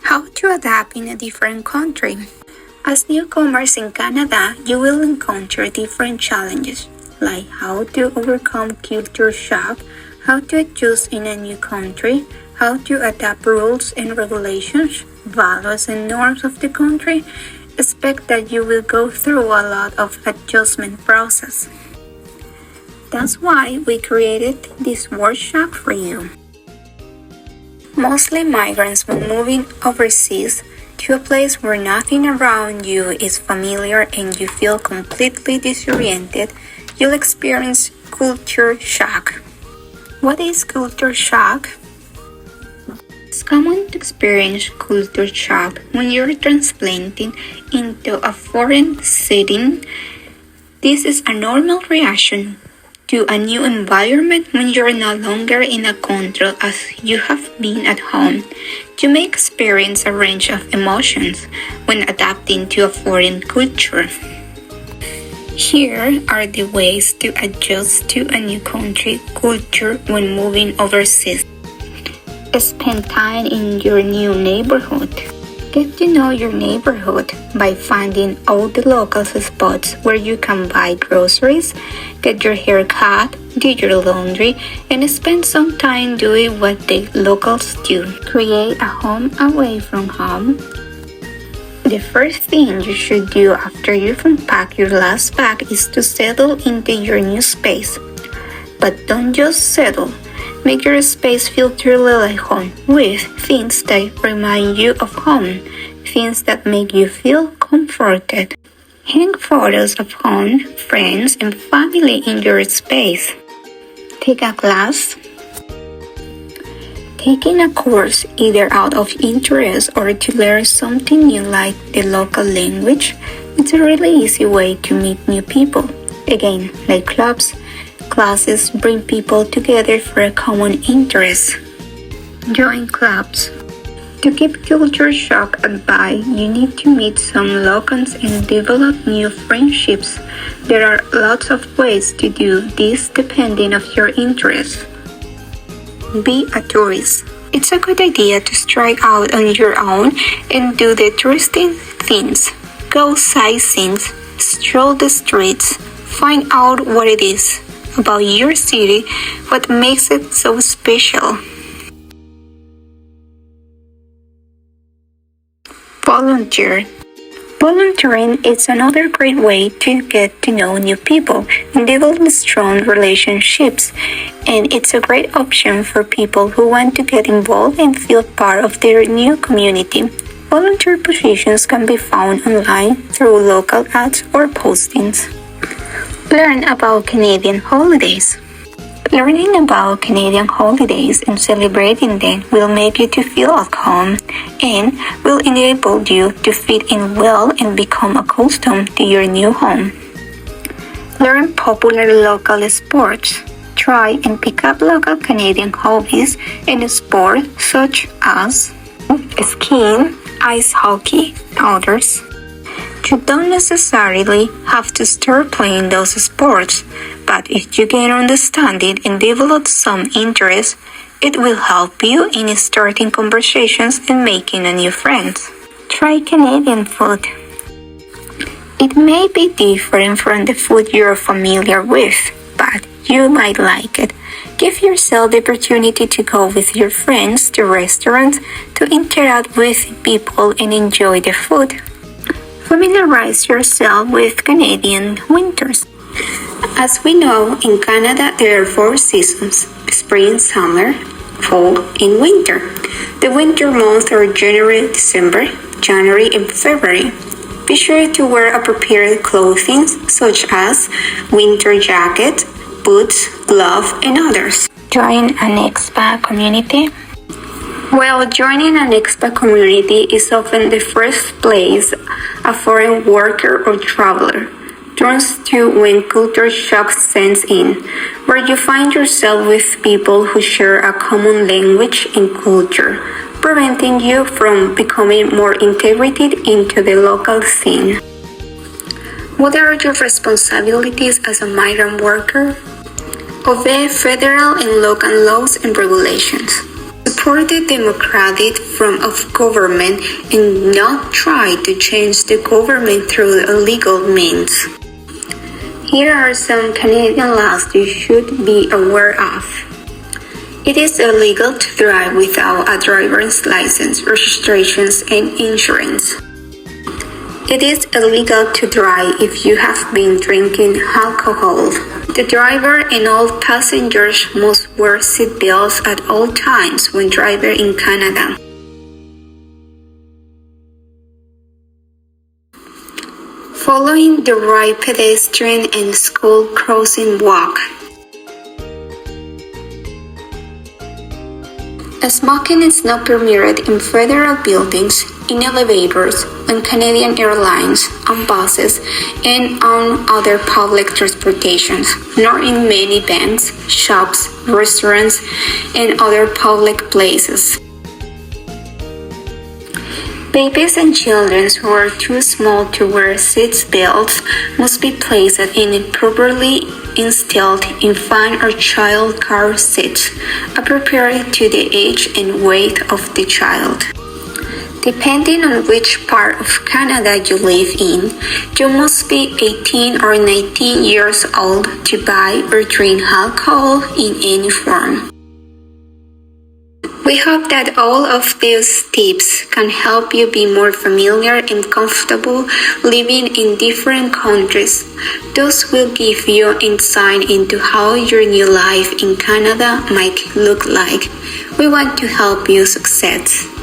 How to adapt in a different country. As newcomers in Canada, you will encounter different challenges, like how to overcome culture shock, how to adjust in a new country, how to adapt rules and regulations, values and norms of the country. Expect that you will go through a lot of adjustment process. That's why we created this workshop for you. Mostly migrants when moving overseas to a place where nothing around you is familiar and you feel completely disoriented, you'll experience culture shock. What is culture shock? It's common to experience culture shock when you're transplanting into a foreign setting. This is a normal reaction to a new environment when you're no longer in a country as you have been at home. You may experience a range of emotions when adapting to a foreign culture. Here are the ways to adjust to a new country culture when moving overseas. Spend time in your new neighborhood. Get to know your neighborhood by finding all the local spots where you can buy groceries, get your hair cut, do your laundry, and spend some time doing what the locals do. Create a home away from home. The first thing you should do after you've unpacked your last bag is to settle into your new space. But don't just settle. Make your space feel truly like home with things that remind you of home, things that make you feel comforted. Hang photos of home, friends, and family in your space. Take a class. Taking a course either out of interest or to learn something new like the local language, it's a really easy way to meet new people. Again, like clubs, classes bring people together for a common interest. Join clubs. To keep culture shock at bay, you need to meet some locals and develop new friendships. There are lots of ways to do this depending on your interests. Be a tourist. It's a good idea to strike out on your own and do the touristy things. Go sightseeing, stroll the streets, find out what it is about your city, what makes it so special. Volunteer. Volunteering is another great way to get to know new people and develop strong relationships, and it's a great option for people who want to get involved and feel part of their new community. Volunteer positions can be found online through local ads or postings. Learn about Canadian holidays. Learning about Canadian holidays and celebrating them will make you to feel at home and will enable you to fit in well and become accustomed to your new home. Learn popular local sports. Try and pick up local Canadian hobbies and sports such as skiing, ice hockey, and others. You don't necessarily have to start playing those sports, but if you gain understanding and develop some interest, it will help you in starting conversations and making a new friends. Try Canadian food. It may be different from the food you're familiar with, but you might like it. Give yourself the opportunity to go with your friends to restaurants, to interact with people and enjoy the food. Familiarize yourself with Canadian winters. As we know, in Canada there are 4 seasons: spring, summer, fall, and winter. The winter months are January, December, January, and February. Be sure to wear appropriate clothing such as winter jacket, boots, gloves, and others. Join an expat community. Well, joining an expat community is often the first place a foreign worker or traveler turns to when culture shock sets in, where you find yourself with people who share a common language and culture, preventing you from becoming more integrated into the local scene. What are your responsibilities as a migrant worker? Obey federal and local laws and regulations. support the democratic form of government and not try to change the government through illegal means. Here are some Canadian laws you should be aware of. It is illegal to drive without a driver's license, registrations, and insurance. It is illegal to drive if you have been drinking alcohol. The driver and all passengers must wear seatbelts at all times when driving in Canada. Following the right pedestrian and school crossing walk. Smoking is not permitted in federal buildings, in elevators, on Canadian airlines, on buses, and on other public transportation, nor in many banks, shops, restaurants, and other public places. Babies and children who are too small to wear seat belts must be placed in a properly installed infant or child car seat, appropriate to the age and weight of the child. Depending on which part of Canada you live in, you must be 18 or 19 years old to buy or drink alcohol in any form. We hope that all of these tips can help you be more familiar and comfortable living in different countries. Those will give you insight into how your new life in Canada might look like. We want to help you succeed.